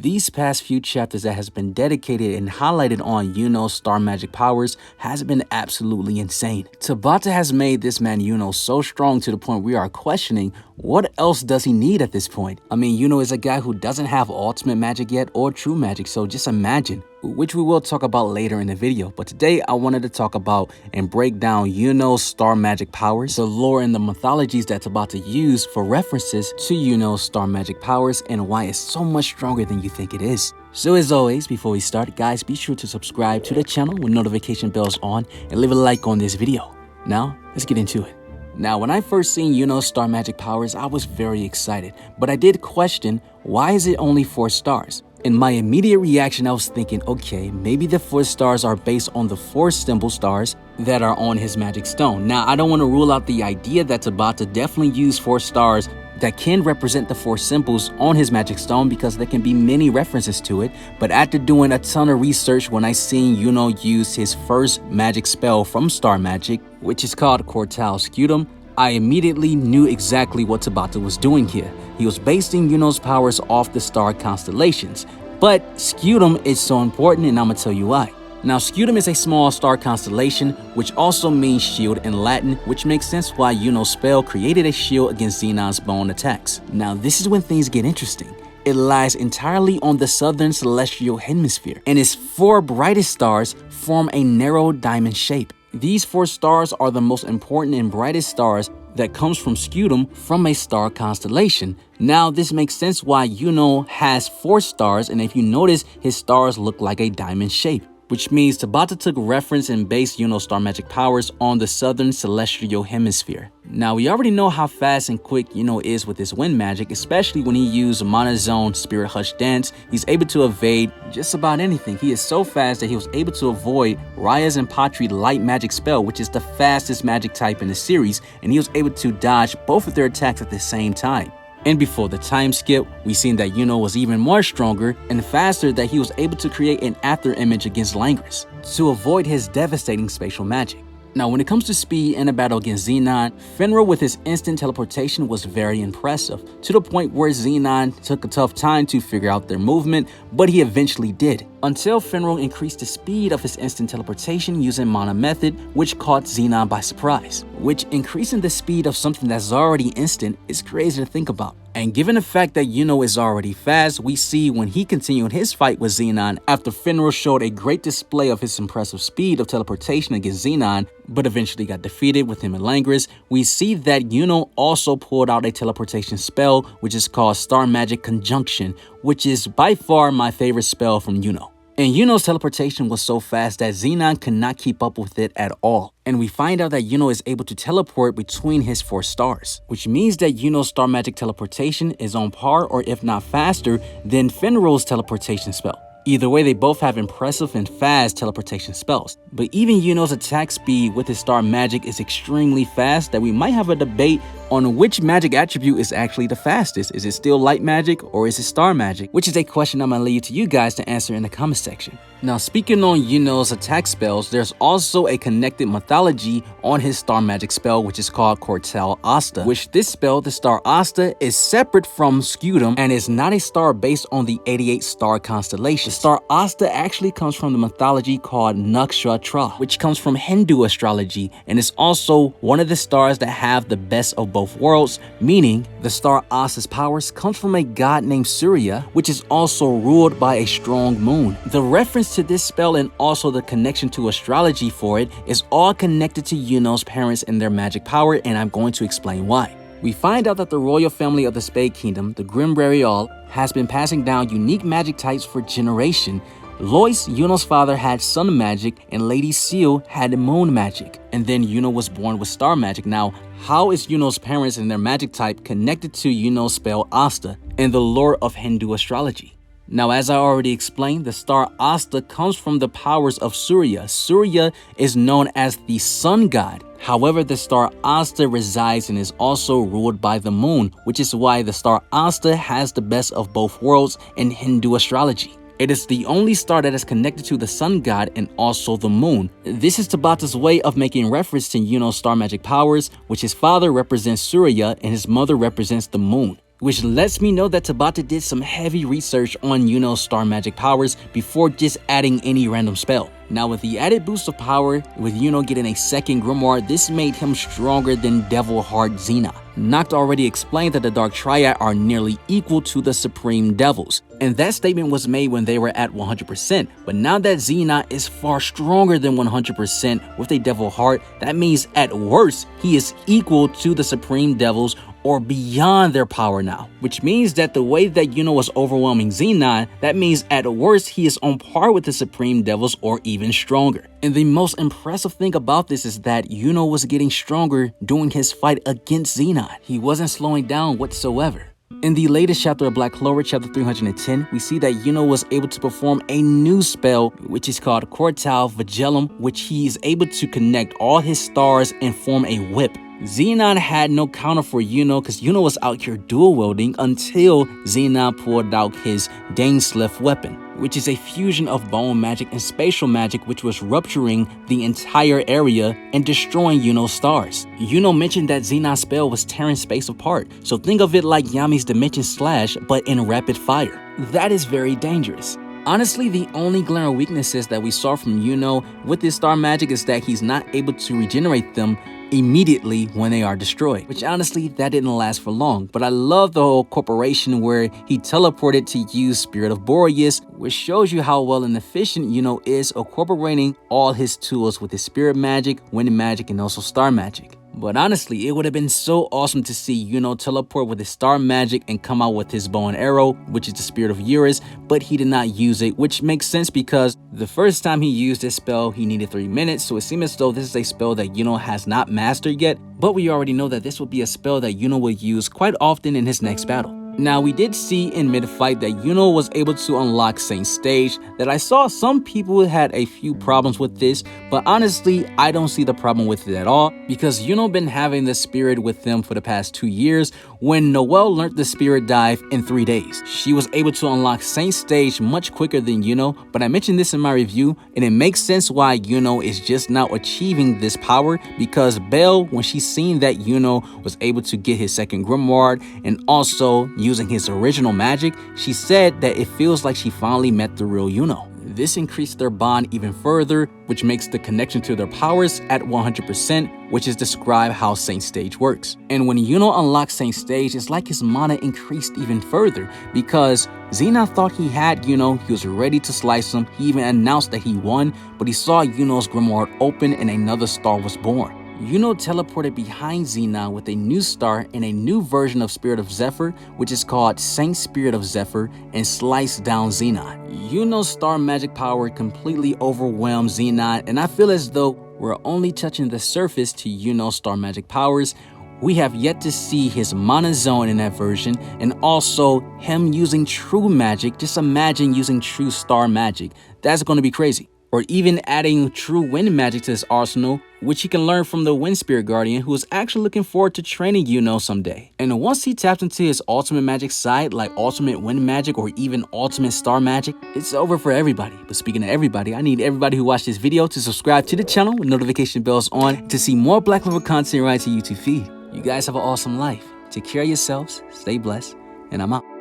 These past few chapters that has been dedicated and highlighted on Yuno's Star Magic powers has been absolutely insane. Tabata has made this man Yuno so strong to the point we are questioning what else does he need at this point. I mean, Yuno is a guy who doesn't have ultimate magic yet or true magic, so just imagine, which we will talk about later in the video. But today I wanted to talk about and break down Yuno's Star Magic powers, the lore and the mythologies that Tabata used for references to Yuno's Star Magic powers and why it's so much stronger than you think it is. So as always, before we start, guys, be sure to subscribe to the channel with notification bells on and leave a like on this video. Now, let's get into it. Now, when I first seen Yuno's Star Magic powers, I was very excited, but I did question, why is it only 4 stars? In my immediate reaction, I was thinking, okay, maybe the 4 stars are based on the 4 symbol stars that are on his magic stone. Now, I don't want to rule out the idea that Tabata definitely used 4 stars that can represent the 4 symbols on his magic stone because there can be many references to it. But after doing a ton of research, when I seen Yuno use his first magic spell from Star Magic, which is called Quartal Scutum, I immediately knew exactly what Tabata was doing here. He was basing Yuno's powers off the star constellations. But Scutum is so important, and I'm gonna tell you why. Now, Scutum is a small star constellation, which also means shield in Latin, which makes sense why Yuno's spell created a shield against Zenon's bone attacks. Now, this is when things get interesting. It lies entirely on the southern celestial hemisphere, and its 4 brightest stars form a narrow diamond shape. These 4 stars are the most important and brightest stars that comes from Scutum from a star constellation. Now, this makes sense why Yuno has 4 stars, and if you notice, his stars look like a diamond shape, which means Tabata took reference and based Yuno's Star Magic powers on the southern celestial hemisphere. Now, we already know how fast and quick Yuno is with his wind magic, especially when he used Monozone Spirit Hush Dance. He's able to evade just about anything. He is so fast that he was able to avoid Raya's and Patri light magic spell, which is the fastest magic type in the series, and he was able to dodge both of their attacks at the same time. And before the time skip, we seen that Yuno was even more stronger and faster, that he was able to create an after image against Langris to avoid his devastating spatial magic. Now, when it comes to speed in a battle against Zenon, Fenrir with his instant teleportation was very impressive, to the point where Zenon took a tough time to figure out their movement, but he eventually did, until Fenrir increased the speed of his instant teleportation using Mana Method, which caught Zenon by surprise. Which, increasing the speed of something that's already instant is crazy to think about. And given the fact that Yuno is already fast, we see when he continued his fight with Zenon after Fenrir showed a great display of his impressive speed of teleportation against Zenon, but eventually got defeated with him and Langris, we see that Yuno also pulled out a teleportation spell, which is called Star Magic Conjunction, which is by far my favorite spell from Yuno. And Yuno's teleportation was so fast that Zenon could not keep up with it at all. And we find out that Yuno is able to teleport between his 4 stars, which means that Yuno's Star Magic teleportation is on par, or if not faster, than Fenrir's teleportation spell. Either way, they both have impressive and fast teleportation spells. But even Yuno's attack speed with his Star Magic is extremely fast that we might have a debate on which magic attribute is actually the fastest. Is it still light magic or is it star magic? Which is a question I'm gonna leave to you guys to answer in the comment section. Now, speaking on Yuno's attack spells, there's also a connected mythology on his Star Magic spell, which is called Quartal Asta, which this spell, the star Asta, is separate from Scutum and is not a star based on the 88 star constellation. The star Asta actually comes from the mythology called Nakshatra, which comes from Hindu astrology, and is also one of the stars that have the best of both worlds, meaning the star Asta's powers comes from a god named Surya, which is also ruled by a strong moon. The reference to this spell and also the connection to astrology for it is all connected to Yuno's parents and their magic power, and I'm going to explain why. We find out that the royal family of the Spade Kingdom, the Grim Burial, has been passing down unique magic types for generations. Lois, Yuno's father, had sun magic, and Lady Seal had moon magic. And then Yuno was born with star magic. Now, how is Yuno's parents and their magic type connected to Yuno's spell Asta and the lore of Hindu astrology? Now, as I already explained, the star Asta comes from the powers of Surya. Surya is known as the sun god. However, the star Asta resides and is also ruled by the moon, which is why the star Asta has the best of both worlds in Hindu astrology. It is the only star that is connected to the sun god and also the moon. This is Tabata's way of making reference to Yuno's star magic powers, which his father represents Surya and his mother represents the moon. which lets me know that Tabata did some heavy research on Yuno's Star Magic powers before just adding any random spell. Now with the added boost of power, with Yuno getting a second grimoire, this made him stronger than Devil Heart Zenon. Noct already explained that the Dark Triad are nearly equal to the Supreme Devils, and that statement was made when they were at 100%, but now that Zenon is far stronger than 100% with a Devil Heart, that means at worst, he is equal to the Supreme Devils or beyond their power now, which means that the way that Yuno was overwhelming Zenon, that means at worst he is on par with the Supreme Devils or even stronger. And the most impressive thing about this is that Yuno was getting stronger during his fight against Zenon. He wasn't slowing down whatsoever. In the latest chapter of Black Clover, chapter 310, we see that Yuno was able to perform a new spell, which is called Cortal Vigilum, which he is able to connect all his stars and form a whip. Zenon had no counter for Yuno because Yuno was out here dual wielding until Zenon pulled out his Dainsleif weapon, which is a fusion of bone magic and spatial magic, which was rupturing the entire area and destroying Yuno's stars. Yuno mentioned that Zenon's spell was tearing space apart, so think of it like Yami's Dimension Slash, but in rapid fire. That is very dangerous. Honestly, the only glaring weaknesses that we saw from Yuno with his star magic is that he's not able to regenerate them immediately when they are destroyed, which honestly that didn't last for long. But I love the whole corporation where he teleported to use Spirit of Boreas, which shows you how well and efficient Yuno is incorporating all his tools with his spirit magic, wind magic, and also star magic. But honestly, it would have been so awesome to see Yuno teleport with his star magic and come out with his bow and arrow, which is the spirit of Eurus, but he did not use it, which makes sense because the first time he used this spell, he needed 3 minutes, so it seems as though this is a spell that Yuno has not mastered yet, but we already know that this will be a spell that Yuno will use quite often in his next battle. Now, we did see in mid-fight that Yuno was able to unlock Saint Stage, that I saw some people had a few problems with this, but honestly, I don't see the problem with it at all, because Yuno been having the spirit with them for the past 2 years. When Noelle learned the spirit dive in 3 days, she was able to unlock Saint Stage much quicker than Yuno, but I mentioned this in my review, and it makes sense why Yuno is just now achieving this power, because Belle, when she seen that Yuno was able to get his second grimoire and also using his original magic, she said that it feels like she finally met the real Yuno. This increased their bond even further, which makes the connection to their powers at 100%, which is describe how Saint Stage works. And when Yuno unlocks Saint Stage, it's like his mana increased even further, because Zenon thought he had Yuno, he was ready to slice him, he even announced that he won, but he saw Yuno's grimoire open and another star was born. Yuno teleported behind Zenon with a new star and a new version of Spirit of Zephyr, which is called Saint Spirit of Zephyr, and sliced down Zenon. Yuno's star magic power completely overwhelmed Zenon, and I feel as though we're only touching the surface to Yuno's star magic powers. We have yet to see his mana zone in that version, and also him using true magic. Just imagine using true star magic. That's going to be crazy. Or even adding true wind magic to his arsenal, which he can learn from the Wind Spirit Guardian, who is actually looking forward to training Yuno someday. And once he taps into his ultimate magic side, like ultimate wind magic or even ultimate star magic, it's over for everybody. But speaking of everybody, I need everybody who watched this video to subscribe to the channel with notification bells on to see more Black Clover content right to YouTube feed. You guys have an awesome life. Take care of yourselves, stay blessed, and I'm out.